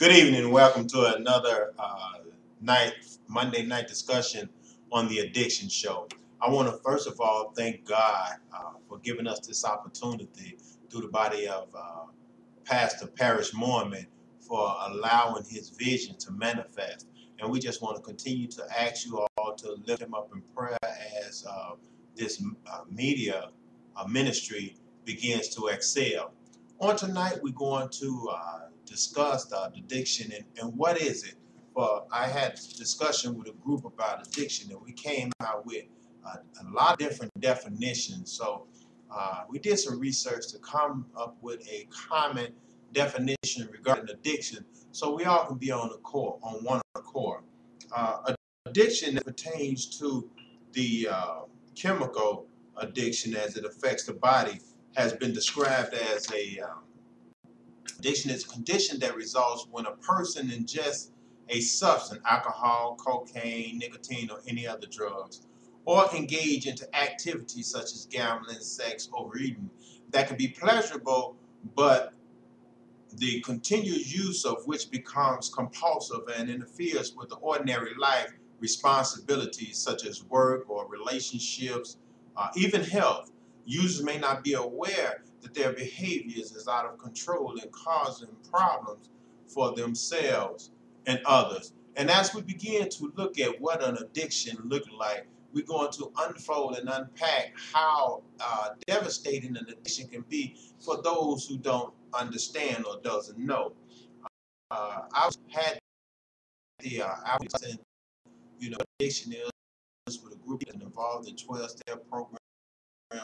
Good evening and welcome to another Monday night discussion on the Addiction Show. I want to first of all thank God for giving us this opportunity through the body of Pastor Parrish Mormon for allowing his vision to manifest. And we just want to continue to ask you all to lift him up in prayer as this media ministry begins to excel. On tonight, we're going to discuss the addiction and what is it. Well, I had a discussion with a group about addiction, and we came out with a lot of different definitions. So we did some research to come up with a common definition regarding addiction, so we all can be on one accord. Addiction pertains to the chemical addiction as it affects the body has been described as a addiction is a condition that results when a person ingests a substance, alcohol, cocaine, nicotine, or any other drugs, or engage into activities such as gambling, sex, overeating, that can be pleasurable, but the continued use of which becomes compulsive and interferes with the ordinary life responsibilities such as work or relationships, even health. Users may not be aware that their behaviors is out of control and causing problems for themselves and others. And as we begin to look at what an addiction looks like, we're going to unfold and unpack how devastating an addiction can be for those who don't understand or doesn't know. I had the addiction is with a group that involved in 12-step program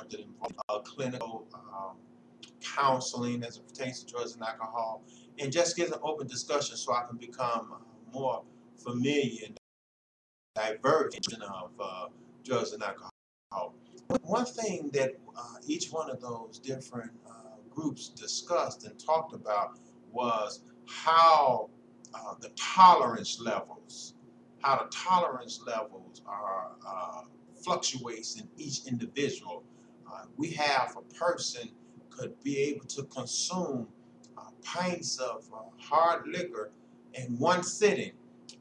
that involved clinical counseling as it pertains to drugs and alcohol, and just get an open discussion so I can become more familiar and divergent of drugs and alcohol. One thing that each one of those different groups discussed and talked about was how the tolerance levels, are fluctuates in each individual. We have a person could be able to consume pints of hard liquor in one sitting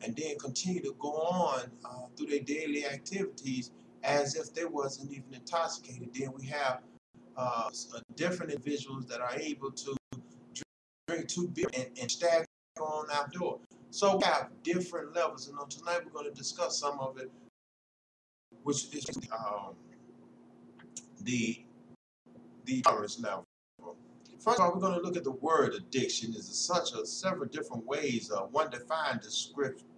and then continue to go on through their daily activities as if they wasn't even intoxicated. Then we have different individuals that are able to drink two beers and stagger on outdoor. So we have different levels, and on tonight we're going to discuss some of it, which is the tolerance level. First of all, we're going to look at the word addiction. There's several different ways. One defined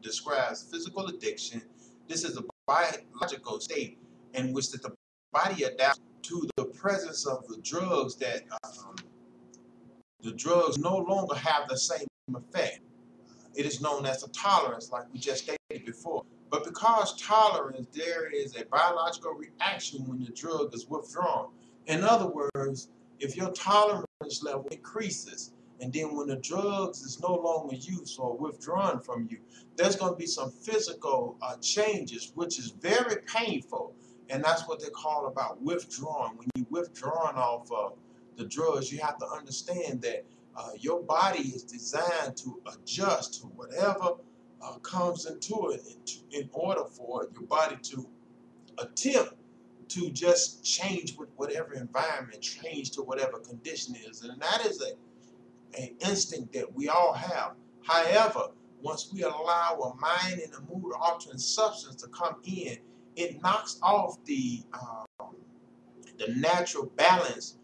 describes physical addiction. This is a biological state in which the body adapts to the presence of the drugs that the drugs no longer have the same effect. It is known as a tolerance, like we just stated before. But because tolerance, there is a biological reaction when the drug is withdrawn. In other words, if your tolerance level increases, and then when the drugs is no longer used or withdrawn from you, there's going to be some physical changes, which is very painful. And that's what they call about withdrawing. When you withdrawn off of the drugs, you have to understand that your body is designed to adjust to whatever comes into it in order for your body to attempt to just change with whatever environment, change to whatever condition is. And that is an instinct that we all have. However, once we allow a mind and a mood altering substance to come in, it knocks off the natural balance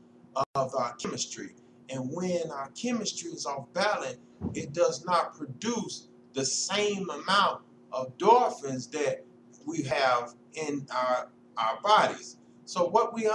of our chemistry. And when our chemistry is off balance, it does not produce the same amount of endorphins that we have in our bodies. So what we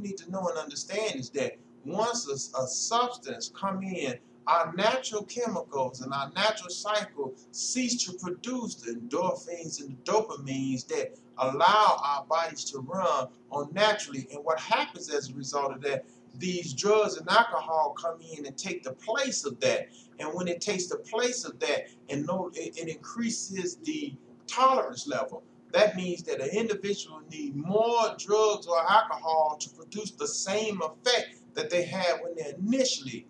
need to know and understand is that once a substance come in, our natural chemicals and our natural cycle cease to produce the endorphins and the dopamines that allow our bodies to run on naturally. And what happens as a result of that, these drugs and alcohol come in and take the place of that. And when it takes the place of that, it increases the tolerance level. That means that an individual needs more drugs or alcohol to produce the same effect that they had when they initially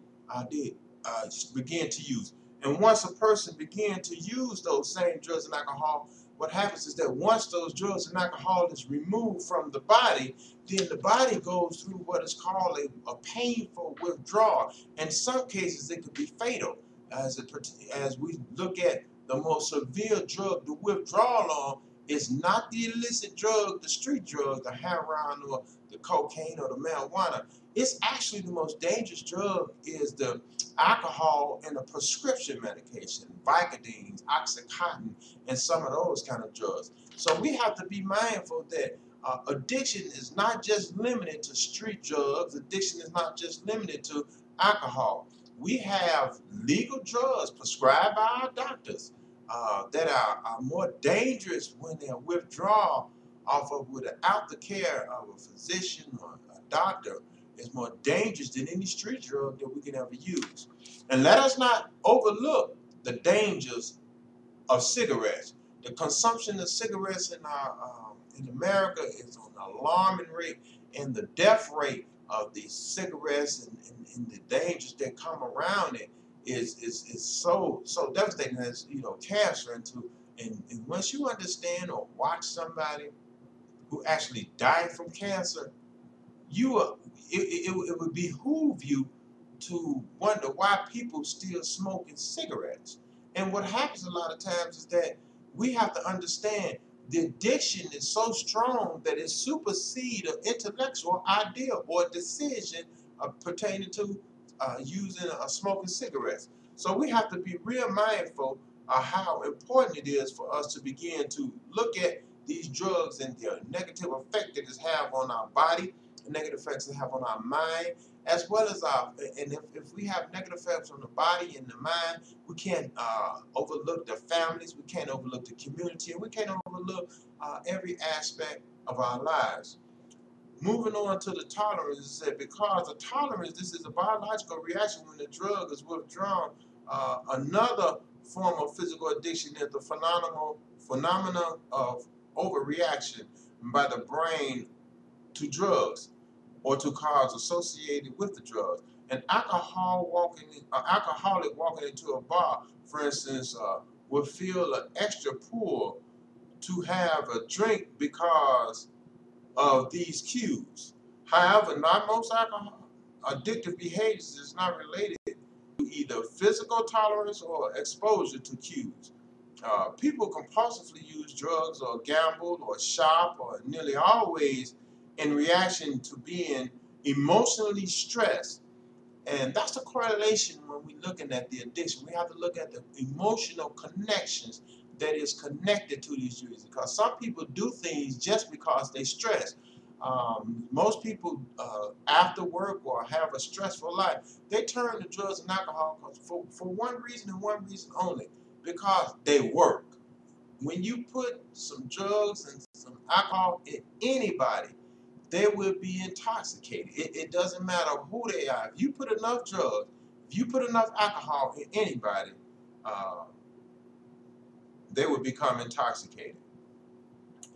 began to use. And once a person begins to use those same drugs and alcohol, what happens is that once those drugs and alcohol is removed from the body, then the body goes through what is called a painful withdrawal. In some cases, it could be fatal. As we look at the most severe drug, the withdrawal on is not the illicit drug, the street drug, the heroin or the cocaine or the marijuana. It's actually the most dangerous drug is the alcohol and the prescription medication, Vicodins, Oxycontin, and some of those kind of drugs. So we have to be mindful that addiction is not just limited to street drugs. Addiction is not just limited to alcohol. We have legal drugs prescribed by our doctors that are more dangerous when they're withdrawn off of without the care of a physician or a doctor. Is more dangerous than any street drug that we can ever use. And let us not overlook the dangers of cigarettes. The consumption of cigarettes in America is on an alarming rate, and the death rate of these cigarettes and the dangers that come around it is so devastating. As cancer and once you understand or watch somebody who actually died from cancer, it would behoove you to wonder why people still smoking cigarettes. And what happens a lot of times is that we have to understand the addiction is so strong that it supersedes an intellectual idea or decision pertaining to using smoking cigarettes. So we have to be real mindful of how important it is for us to begin to look at these drugs and the negative effect that it have on our body, the negative effects they have on our mind, as well as if we have negative effects on the body and the mind, we can't overlook the families, we can't overlook the community, and we can't overlook every aspect of our lives. Moving on to the tolerance, it said because the tolerance, this is a biological reaction when the drug is withdrawn. Another form of physical addiction is the phenomenon of overreaction by the brain to drugs or to cause associated with the drugs. An alcoholic walking into a bar, for instance, will feel an extra pull to have a drink because of these cues. However, not most alcohol addictive behaviors is not related to either physical tolerance or exposure to cues. People compulsively use drugs or gamble or shop or nearly always in reaction to being emotionally stressed. And that's the correlation when we're looking at the addiction. We have to look at the emotional connections that is connected to these drugs. Because some people do things just because they stress. Most people after work or have a stressful life, they turn to drugs and alcohol for one reason and one reason only, because they work. When you put some drugs and some alcohol in anybody, they will be intoxicated. It doesn't matter who they are. If you put enough drugs, if you put enough alcohol in anybody, they will become intoxicated.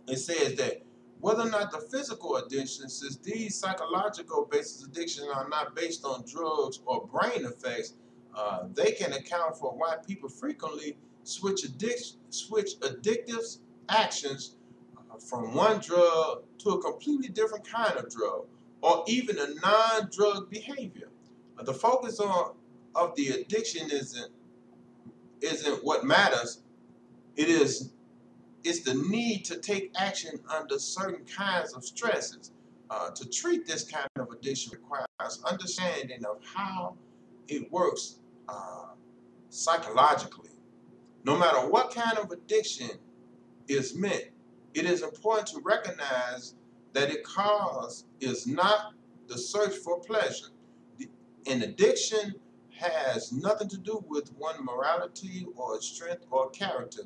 It says that whether or not the physical addictions, since these psychological basis addictions are not based on drugs or brain effects, they can account for why people frequently switch addictive actions from one drug to a completely different kind of drug, or even a non-drug behavior. The focus of the addiction isn't what matters. It's the need to take action under certain kinds of stresses. To treat this kind of addiction requires understanding of how it works psychologically. No matter what kind of addiction is meant, it is important to recognize that its cause is not the search for pleasure. An addiction has nothing to do with one morality or strength or character.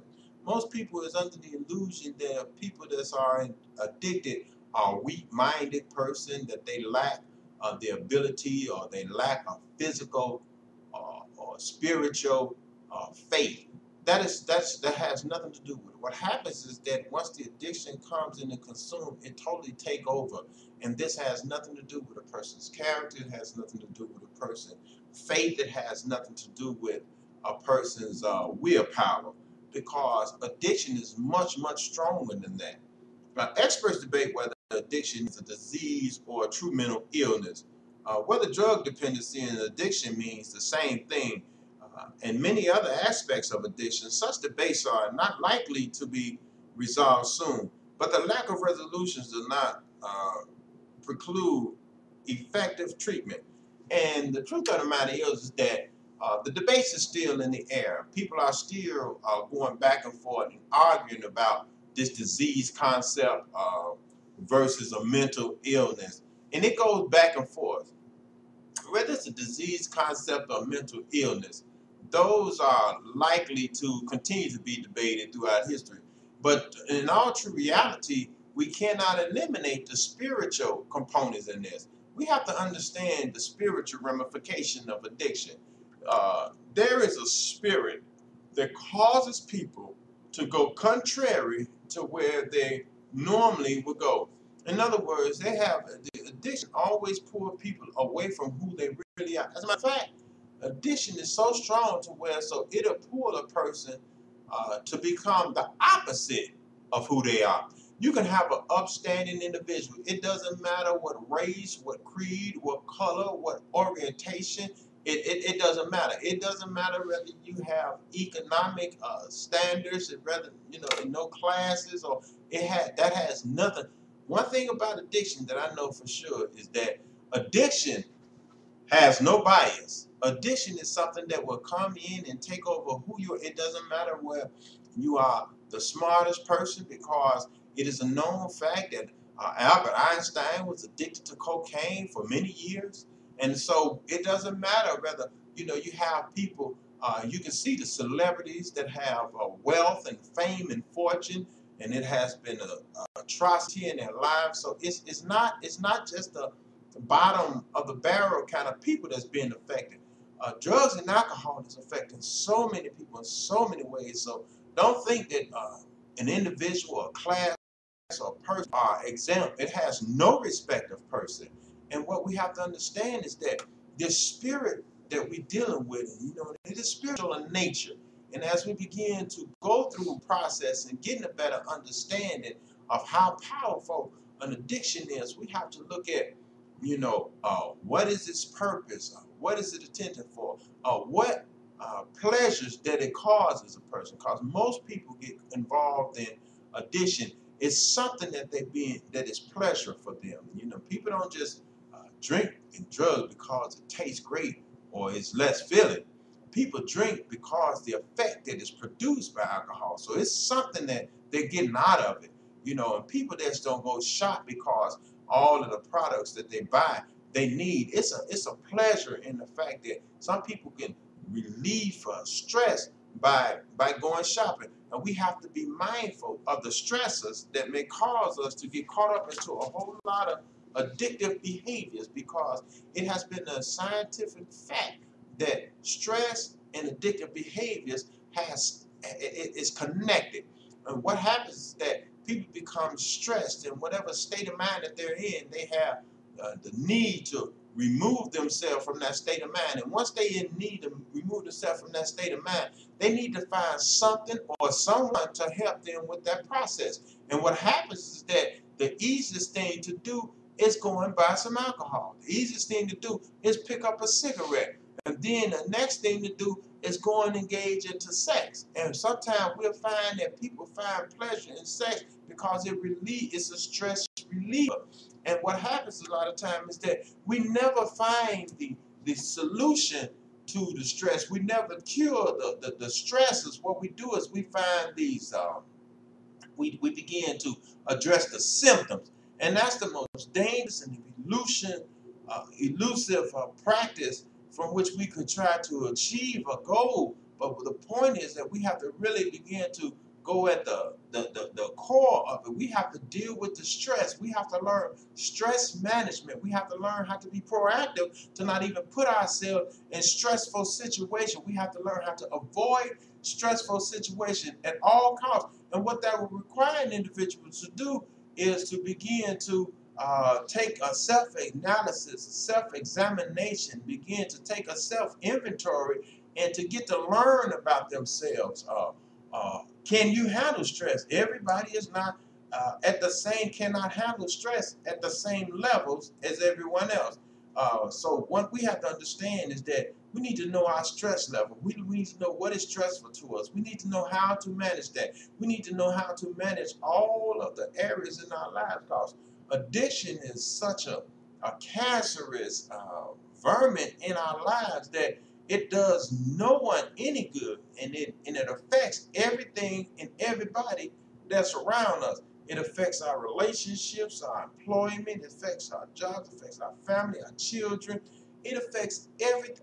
Most people is under the illusion that people that are addicted are a weak-minded person, that they lack the ability or they lack a physical or spiritual faith. That has nothing to do with it. What happens is that once the addiction comes in and consume, it totally take over. And this has nothing to do with a person's character. It has nothing to do with a person's faith. It has nothing to do with a person's willpower, because addiction is much, much stronger than that. Experts debate whether addiction is a disease or a true mental illness. Whether drug dependency and addiction means the same thing, and many other aspects of addiction, such debates are not likely to be resolved soon. But the lack of resolutions does not preclude effective treatment. And the truth of the matter is that the debates is still in the air. People are still going back and forth and arguing about this disease concept versus a mental illness. And it goes back and forth. Whether it's a disease concept or mental illness, those are likely to continue to be debated throughout history. But in all true reality, we cannot eliminate the spiritual components in this. We have to understand the spiritual ramification of addiction. There is a spirit that causes people to go contrary to where they normally would go. In other words, they have the addiction always pull people away from who they really are. As a matter of fact, addiction is so strong to where so it'll pull a person to become the opposite of who they are. You can have an upstanding individual. It doesn't matter what race, what creed, what color, what orientation. It doesn't matter. It doesn't matter whether you have economic standards, whether in no classes, or that has nothing. One thing about addiction that I know for sure is that addiction has no bias. Addiction is something that will come in and take over who you are. It doesn't matter where you are the smartest person, because it is a known fact that Albert Einstein was addicted to cocaine for many years. And so it doesn't matter whether, you have people, you can see the celebrities that have wealth and fame and fortune, and it has been a atrocity in their lives. So it's not just the bottom of the barrel kind of people that's being affected. Drugs and alcohol is affecting so many people in so many ways. So don't think that an individual, a class, or a person are exempt. It has no respect of person. And what we have to understand is that this spirit that we're dealing with, it is spiritual in nature. And as we begin to go through the process and getting a better understanding of how powerful an addiction is, we have to look at, what is its purpose? What is it intended for? What pleasures that it causes a person? Because most people get involved in addiction. It's something that is pleasure for them. People don't just drink and drugs because it tastes great or it's less filling. People drink because the effect that is produced by alcohol. So it's something that they're getting out of it. And people just don't go shop because all of the products that they buy, they need. It's a pleasure in the fact that some people can relieve stress by going shopping. And we have to be mindful of the stressors that may cause us to get caught up into a whole lot of addictive behaviors, because it has been a scientific fact that stress and addictive behaviors is connected. And what happens is that people become stressed in whatever state of mind that they're in. They have the need to remove themselves from that state of mind. And once they in need to remove themselves from that state of mind, they need to find something or someone to help them with that process. And what happens is that the easiest thing to do is go and buy some alcohol. The easiest thing to do is pick up a cigarette. And then the next thing to do is go and engage into sex. And sometimes we'll find that people find pleasure in sex because it's a stress reliever. And what happens a lot of times is that we never find the solution to the stress. We never cure the stresses. What we do is we find these, we begin to address the symptoms. And that's the most dangerous and elusive practice from which we could try to achieve a goal. But the point is that we have to really begin to go at the core of it. We have to deal with the stress. We have to learn stress management. We have to learn how to be proactive to not even put ourselves in stressful situations. We have to learn how to avoid stressful situations at all costs. And what that will require an individual to do is to begin to take a self-analysis, self-examination, begin to take a self-inventory and to get to learn about themselves. Can you handle stress? Everybody is not cannot handle stress at the same levels as everyone else. So what we have to understand is that we need to know our stress level. We need to know what is stressful to us. We need to know how to manage that. We need to know how to manage all of the areas in our lives, because addiction is such a cancerous vermin in our lives that it does no one any good, and it affects everything and everybody that's around us. It affects our relationships, our employment, it affects our jobs, it affects our family, our children. It affects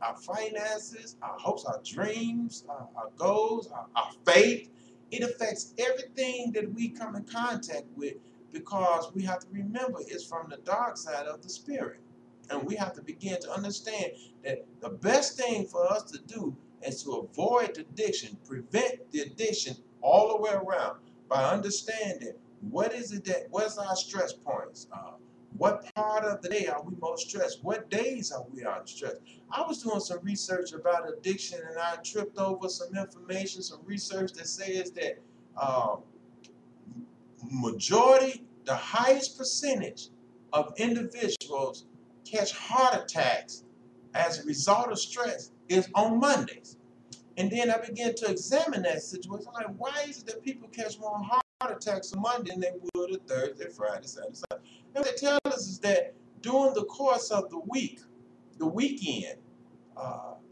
our finances, our hopes, our dreams, our goals, our faith. It affects everything that we come in contact with, because we have to remember it's from the dark side of the spirit. And we have to begin to understand that the best thing for us to do is to avoid addiction, prevent the addiction all the way around by understanding what's our stress points? What part of the day are we most stressed? What days are we stressed? I was doing some research about addiction, and I tripped over some information, some research that says that the highest percentage of individuals catch heart attacks as a result of stress is on Mondays. And then I began to examine that situation. I'm like, why is it that people catch more heart attacks on Monday than they would on Thursday, Friday, Saturday, Sunday? And what they tell us is that during the course of the week, the weekend,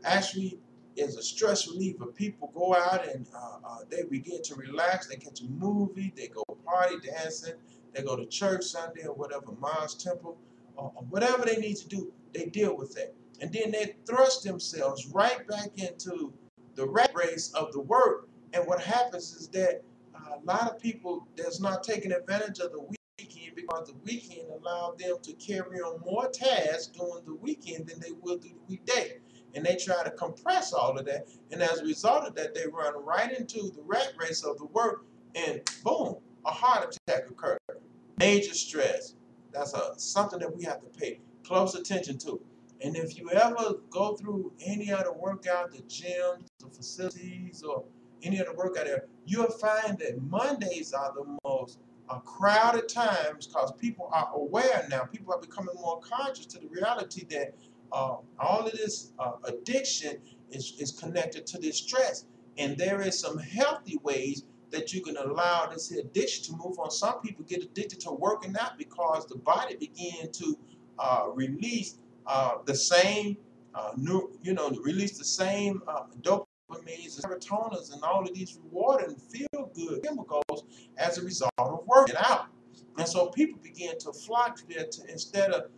actually is a stress reliever. People go out and they begin to relax. They catch a movie. They go party dancing. They go to church Sunday or whatever, Mom's temple, or whatever they need to do. They deal with it, and then they thrust themselves right back into the rat race of the work. And what happens is that a lot of people that's not taking advantage of the weekend, because the weekend allowed them to carry on more tasks during the weekend than they will do the weekday. And they try to compress all of that. And as a result of that, they run right into the rat race of the work, and boom, a heart attack occurs. Major stress. That's something that we have to pay close attention to. And if you ever go through any other workout, the gyms, the facilities, or any other workout there, you'll find that Mondays are the most crowded times, because people are aware now. People are becoming more conscious to the reality that all of this addiction is connected to this stress. And there is some healthy ways that you can allow this addiction to move on. Some people get addicted to working out because the body begins to release the same release the same dopamines and serotonins and all of these rewarding feel-good chemicals as a result of working out. And so people begin to flock to that instead of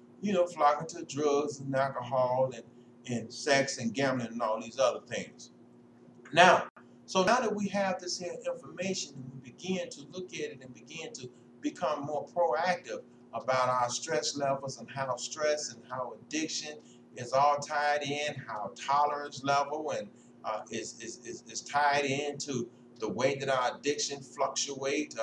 flocking to drugs and alcohol and sex and gambling and all these other things. So now that we have this here information, and we begin to look at it and begin to become more proactive about our stress levels and how stress and how addiction is all tied in, how tolerance level and is tied into the way that our addiction fluctuate,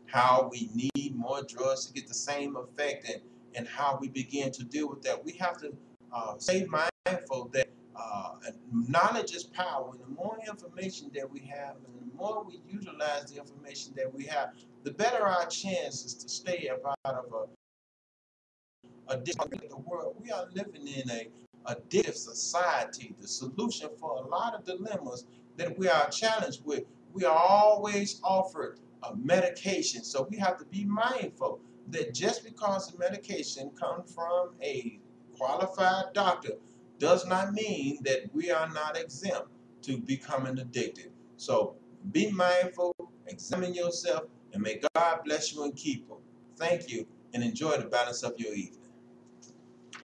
how we need more drugs to get the same effect, and how we begin to deal with that. We have to stay mindful that knowledge is power. And the more information that we have, and the more we utilize the information that we have, the better our chances to stay out of a different world. We are living in a addictive society. The solution for a lot of dilemmas that we are challenged with, we are always offered a medication. So we have to be mindful that just because the medication comes from a qualified doctor does not mean that we are not exempt to becoming addicted. So be mindful, examine yourself, and may God bless you and keep you. Thank you, and enjoy the balance of your evening.